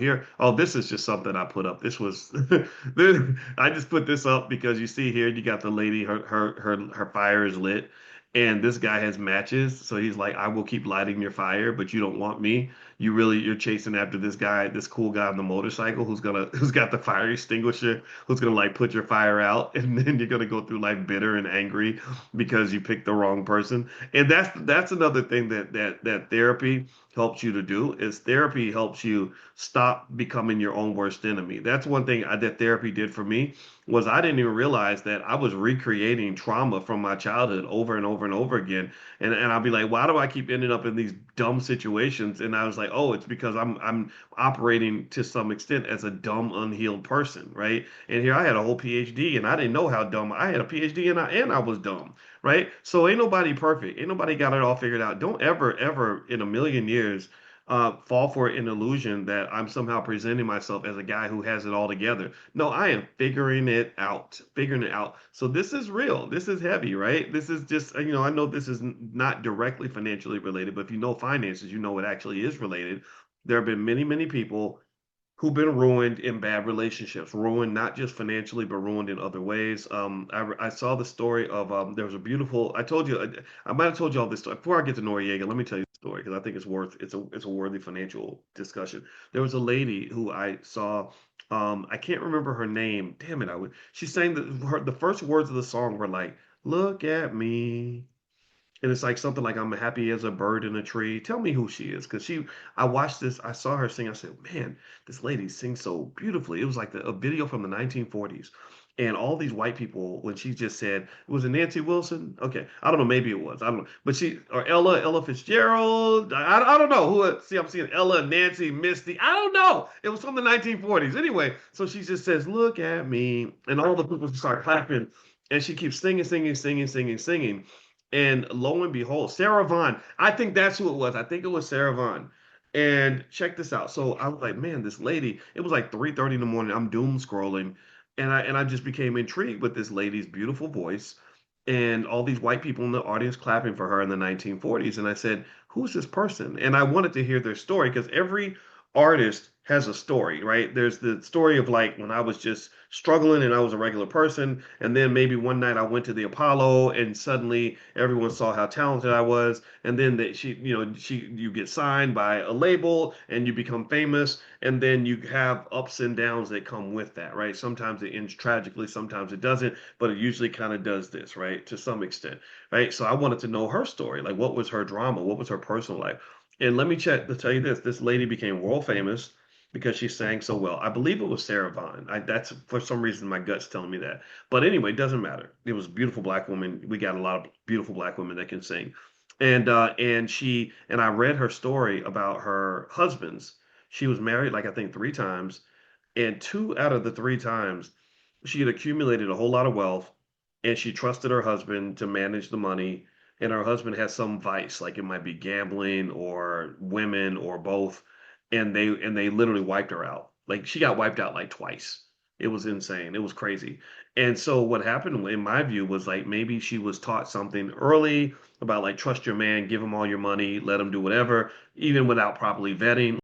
here, oh, this is just something I put up. This was, I just put this up because you see here, you got the lady, her fire is lit, and this guy has matches. So he's like, I will keep lighting your fire, but you don't want me. You're chasing after this guy, this cool guy on the motorcycle who's got the fire extinguisher, who's gonna like put your fire out, and then you're gonna go through life bitter and angry because you picked the wrong person. And that's another thing that therapy helps you to do is therapy helps you stop becoming your own worst enemy. That's one thing that therapy did for me was I didn't even realize that I was recreating trauma from my childhood over and over and over again. And I'll be like, why do I keep ending up in these dumb situations? And I was like, oh, it's because I'm operating to some extent as a dumb, unhealed person, right? And here I had a whole PhD and I didn't know how dumb I had a PhD and I was dumb, right? So ain't nobody perfect. Ain't nobody got it all figured out. Don't ever, ever in a million years fall for an illusion that I'm somehow presenting myself as a guy who has it all together. No, I am figuring it out. So this is real. This is heavy, right? This is just, I know this is not directly financially related, but if you know finances, you know it actually is related. There have been many, many people who've been ruined in bad relationships, ruined not just financially, but ruined in other ways. I saw the story of there was a beautiful. I told you, I might have told you all this story before I get to Noriega. Let me tell you the story because I think it's a worthy financial discussion. There was a lady who I saw. I can't remember her name. Damn it! She sang the first words of the song were like, "Look at me." And it's like something like I'm happy as a bird in a tree. Tell me who she is, because I watched this, I saw her sing. I said, man, this lady sings so beautifully. It was like a video from the 1940s, and all these white people when she just said, was it Nancy Wilson? Okay, I don't know, maybe it was, I don't know, but she or Ella Fitzgerald. I don't know who. See, I'm seeing Ella, Nancy, Misty. I don't know. It was from the 1940s. Anyway, so she just says, "Look at me," and all the people start clapping, and she keeps singing, singing, singing, singing, singing. And lo and behold, Sarah Vaughn. I think that's who it was. I think it was Sarah Vaughn. And check this out. So I was like, man, this lady, it was like 3:30 in the morning. I'm doom scrolling. And I just became intrigued with this lady's beautiful voice and all these white people in the audience clapping for her in the 1940s. And I said, who's this person? And I wanted to hear their story because every artist has a story, right? There's the story of like when I was just struggling and I was a regular person, and then maybe one night I went to the Apollo and suddenly everyone saw how talented I was, and then you get signed by a label and you become famous, and then you have ups and downs that come with that, right? Sometimes it ends tragically, sometimes it doesn't, but it usually kind of does this, right? To some extent, right? So I wanted to know her story, like what was her drama, what was her personal life. And let me check to tell you this lady became world famous because she sang so well. I believe it was Sarah Vaughan. That's for some reason my gut's telling me that. But anyway, it doesn't matter. It was a beautiful black woman. We got a lot of beautiful black women that can sing. And I read her story about her husbands. She was married like I think three times, and two out of the three times she had accumulated a whole lot of wealth, and she trusted her husband to manage the money. And her husband has some vice, like it might be gambling or women or both, and they literally wiped her out. Like she got wiped out like twice. It was insane. It was crazy. And so what happened in my view was like maybe she was taught something early about like trust your man, give him all your money, let him do whatever, even without properly vetting.